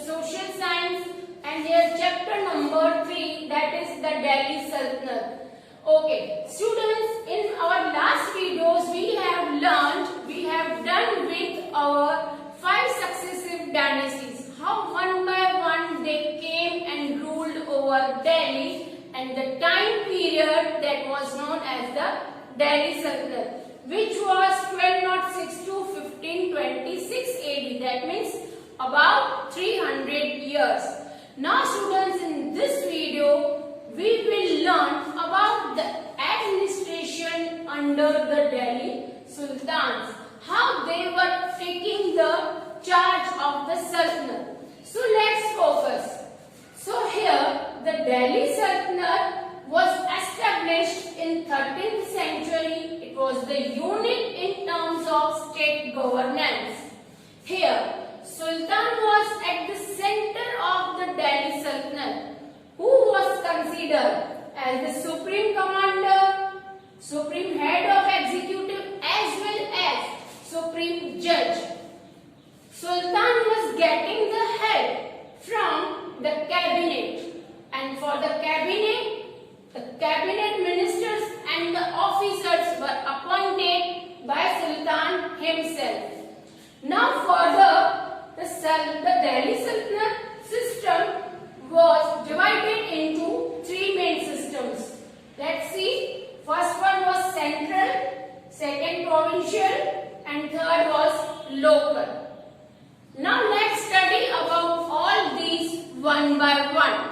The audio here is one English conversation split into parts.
social science, and here chapter number 3, that is the Delhi Sultanate. Okay, students, in our last videos we have done with our 5 successive dynasties, how one by one they came and ruled over Delhi, and the time period that was known as the Delhi Sultanate, which was 1206 to 1526 AD, that means about 300 years. Now students, in this video we will learn about the administration under the Delhi Sultans, how they were taking the charge of the Sultanate. So let's focus. So here the Delhi Sultanate was established in 13th century. It was the unit in terms of state governance. Here Sultan was at the center of the Delhi Sultanate, who was considered as the supreme commander, supreme head of executive as well as supreme judge. Sultan was getting the help from the cabinet, and for the cabinet ministers and the officers were appointed by Sultan himself. Now further, the Delhi Sultanate system was divided into 3 main systems. Let's see. First one was central, second provincial, and third was local. Now let's study about all these one by one.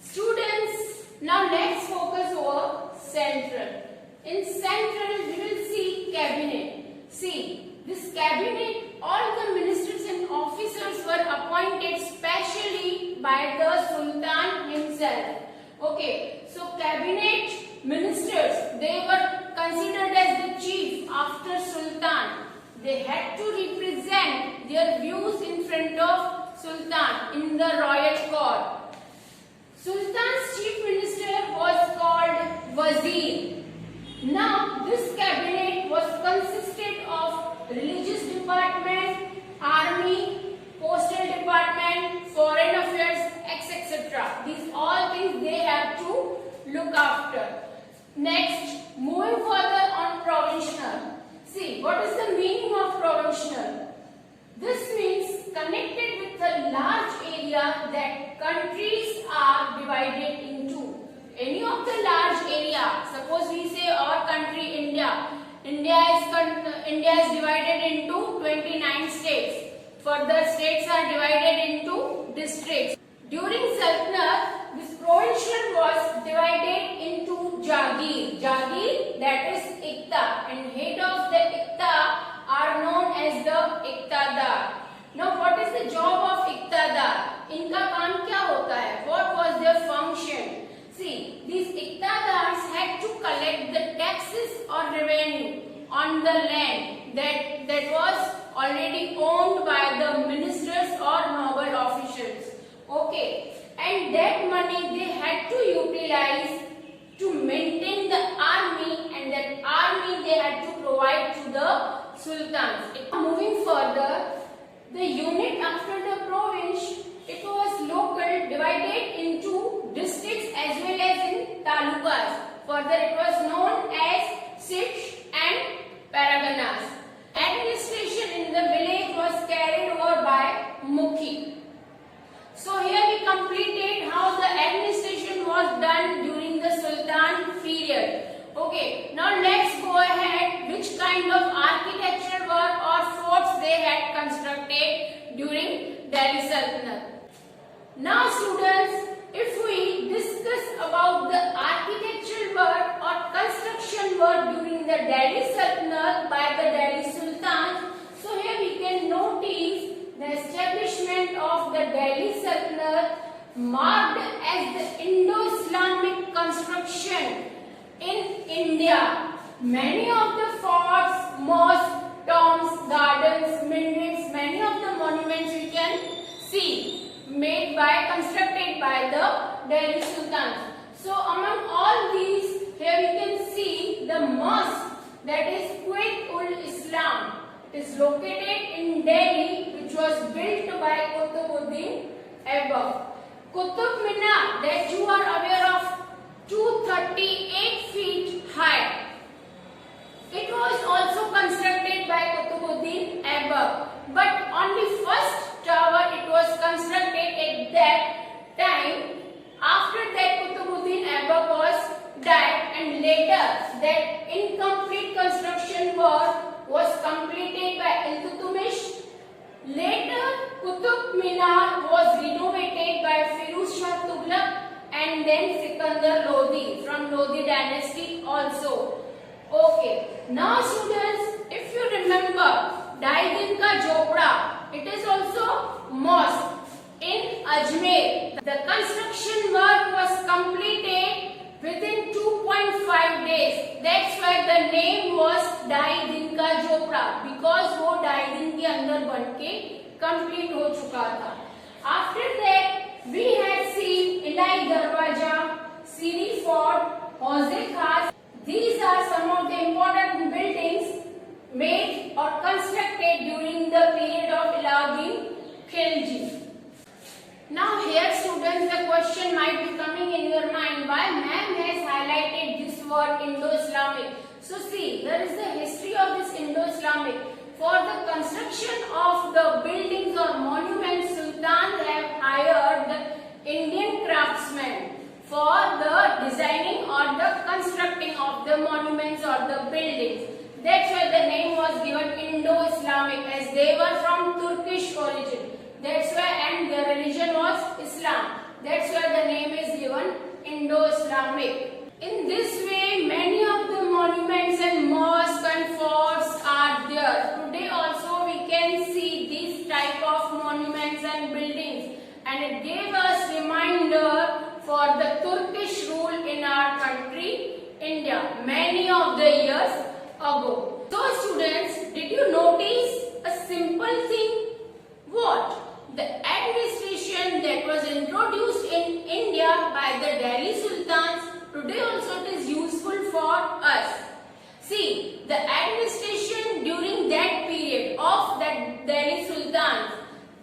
Students, now let's focus over central. In central we will see cabinet. See, this cabinet, all the ministers and officers were appointed specially by the Sultan himself. Okay, so cabinet ministers, they were considered as the chief after Sultan. They had to represent their views in front of Sultan in the royal court. Sultan's chief minister was called Wazir. Now this cabinet was consisted of religious department, army, postal department, foreign affairs, etc. These all things they have to look after. Next, moving further on provincial. See, what is the meaning of provincial? This means connected with a large area that countries are divided into. Any of the large area, suppose we say our country India. India is divided into 29 states. Further states are divided into districts. During Sultanate, this provincial was divided into Jagir. Jagir, that is Iqta, and head of the Iqta are known as the Iqtadar. Now what is the job of Iqtadar? Inka kaam kya hota hai? What was their function? See, these Iqtadars had to collect the taxes or revenue on the land that was already owned by the ministers or noble officials. Okay, and that money they had to utilize to maintain the army, and that army they had to provide to the sultans. Moving further, the unit after the province, it was local, divided into districts as well as in talukas. Further, it was known as sits and paraganas. Administration in the village was carried over by Mukhi. So here we completed how the administration was done during the Sultan period. Okay, now let's go ahead which kind of architecture work or forts they had constructed during Delhi Sultanate. Now students, if we discuss about the architectural work or construction work during the Delhi Sultanate by the Delhi Sultan, so here we can notice the establishment of the Delhi Sultanate marked as the Indo-Islamic construction in India. Many of the forts, mosques, tombs, gardens, minarets, many of the monuments we can see constructed by the Delhi Sultans. So among all these, here we can see the mosque, that is Quaid-ul-Islam. It is located in Delhi, which was built by Qutbuddin Aibak. Qutub Minar, that you are aware of, 238 feet high. It was also constructed by Qutbuddin Aibak, but on the first tower it was constructed at that time. After that, Qutbuddin Aibak was died, and later that incomplete construction work was completed by Iltutmish. Later, Qutub Minar was renovated by Firuz Shah Tughlaq and then Sikandar Lodi from Lodi dynasty also. Okay, now students, if you remember Dai Din Ka Jhopda, it is also mosque in Ajmer. The construction work was completed within 2.5 days. That's why the name was Dai Din Ka Jhopda, because वो ढाई दिन के अंदर बनके complete हो चुका था. After that, we had seen Ilai Darwaja, Siri Fort, Hauze Khas. These are some of the important buildings made or constructed during the period of Alauddin Khilji. Now here students, the question might be coming in your mind, why ma'am has highlighted this word Indo-Islamic. So see, there is the history of this Indo-Islamic. For the construction of the buildings or monuments, sultans have hired the Indian craftsmen for the designing or the constructing of the monuments or the buildings. That's why the name was given Indo-Islamic, as they were from Turkish origin. That's why, and their religion was Islam. That's why the name is given Indo-Islamic. In this way, many of the monuments and mosques and forts are there. Today also we can see these type of monuments and buildings, and it gave us reminder for the Turkish rule in our country, India, many of the years ago. So students, did you notice a simple thing? What? The administration that was introduced in India by the Delhi Sultans, today also it is useful for us. See, the administration during that period of the Delhi Sultans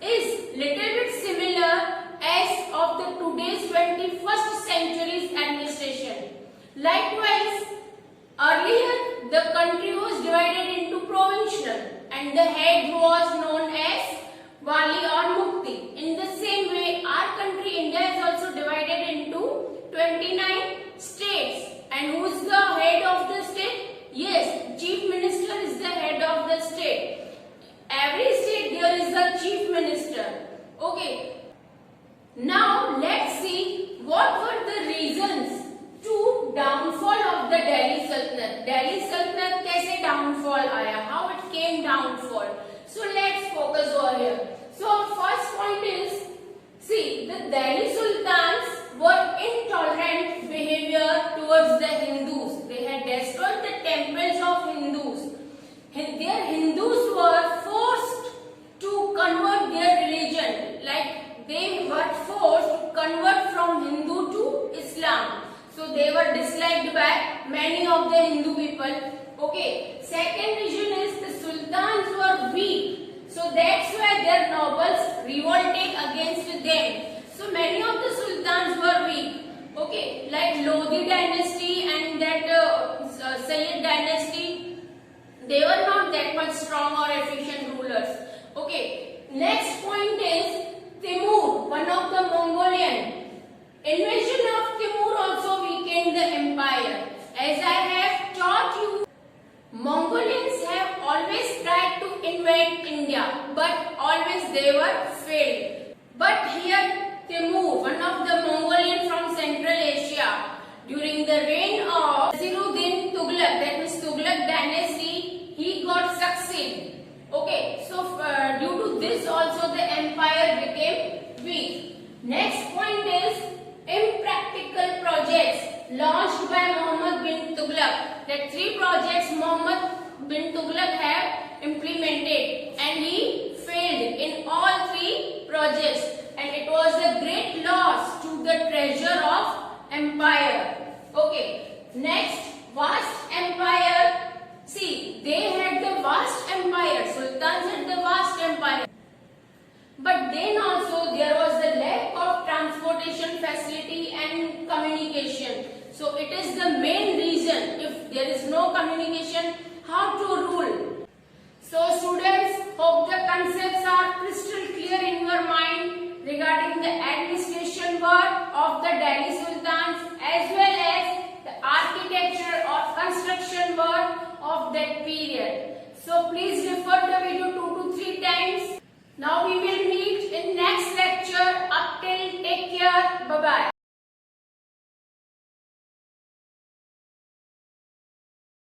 is little bit similar as of the today's 21st century's administration. Likewise, earlier the country was divided into provincial and the head was known as Wali or Mukti. In the same way, our country India is also divided into 29 states. And who is the head of the state? Yes, Chief Minister is the head of the state. Every state there is a Chief Minister. Okay. Now let's see what were the reasons to downfall of the Delhi Sultanate. Delhi Sultanate कैसे downfall आया? How it came downfall? So let's focus over here. So first point is, see, the Delhi Sultans were intolerant behavior towards the Hindus. They had destroyed the temples of Hindus. Their Hindus were forced to convert their religion, like they were forced to convert from Hindu to Islam. So they were disliked by many of the Hindu people. Okay. Second reason is the sultans were weak. So that's why their nobles revolted against them. So many of the sultans were weak. Okay. Like Lodi dynasty and that Sayyid dynasty, they were not that much strong or efficient rulers. Okay. Next point is Timur, one of the Mongolian. Invasion of Timur also weakened the empire. As I have taught you, Mongolians have always tried to invade India, but always they were failed. But here Timur, one of the Mongolian from Central Asia, during the reign of Nasiruddin Tughlaq, that means Tughlaq dynasty, he got succeed. Okay, so due to this also the empire became weak. Next point is impractical projects launched by Muhammad bin Tughlaq. That 3 projects Muhammad bin Tughlaq have implemented, and he failed in all 3 projects, and it was a great loss to the treasure of empire. Okay, next, vast empire. See, they had the vast empire. Sultans had the vast empire. then also there was the lack of transportation facility and communication. So it is the main reason. If there is no communication, how to rule? So students, hope the concepts are crystal clear in your mind regarding the administration work of the Delhi Sultans as well as the architecture or construction work of that period. So please refer the video 2 to 3 times. Now we will meet in next lecture. Up till, take care. Bye bye.